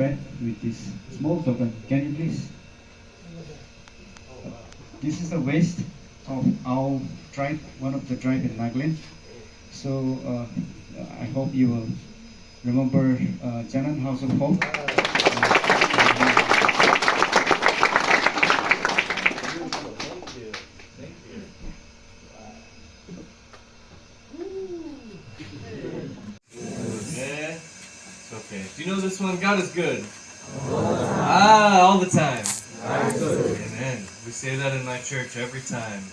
bread with this small token. Can you please? This is the waste of our tribe, one of the tribe in Nagaland. So I hope you will remember Janan House of Hope. Okay. Do you know this one? God is good. All the time. Amen. We say that in my church every time.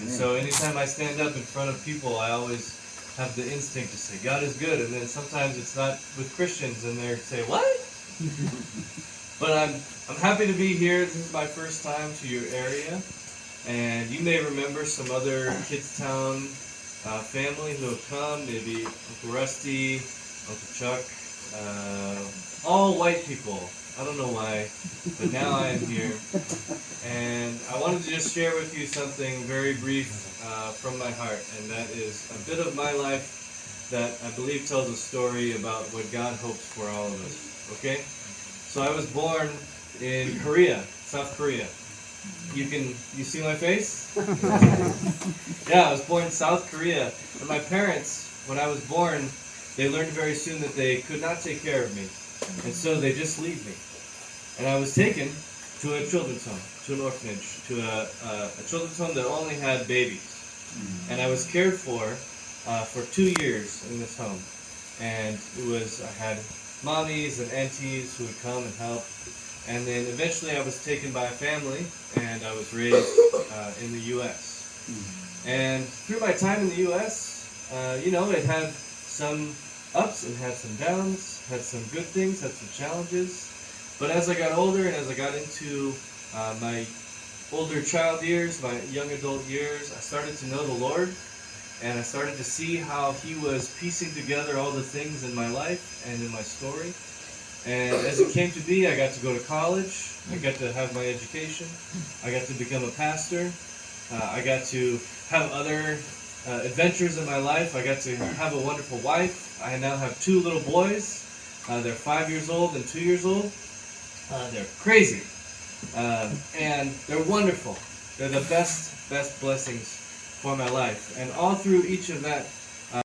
And so anytime I stand up in front of people, I always have the instinct to say, God is good. And then sometimes it's not with Christians and they say, what? But I'm happy to be here. This is my first time to your area. And you may remember some other Kidstown family who have come, maybe Uncle Rusty, Uncle Chuck, all white people. I don't know why, but now I am here. And I wanted to just share with you something very brief from my heart, and that is a bit of my life that I believe tells a story about what God hopes for all of us. Okay? So I was born in Korea, South Korea. You see my face? Yeah, I was born in South Korea. And my parents, when I was born, they learned very soon that they could not take care of me. And so they just leave me. And I was taken to a children's home, to an orphanage, to a children's home that only had babies. And I was cared for 2 years in this home. And I had mommies and aunties who would come and help. And then eventually I was taken by a family, and I was raised in the U.S. And through my time in the U.S., it had some ups and had some downs, had some good things, had some challenges. But as I got older and as I got into my older child years, my young adult years, I started to know the Lord, and I started to see how He was piecing together all the things in my life and in my story. And as it came to be, I got to go to college, I got to have my education, I got to become a pastor, I got to have other adventures in my life. I got to have a wonderful wife. I now have 2 little boys. They're 5 years old and 2 years old. They're crazy. And they're wonderful. They're the best blessings for my life. And all through each of that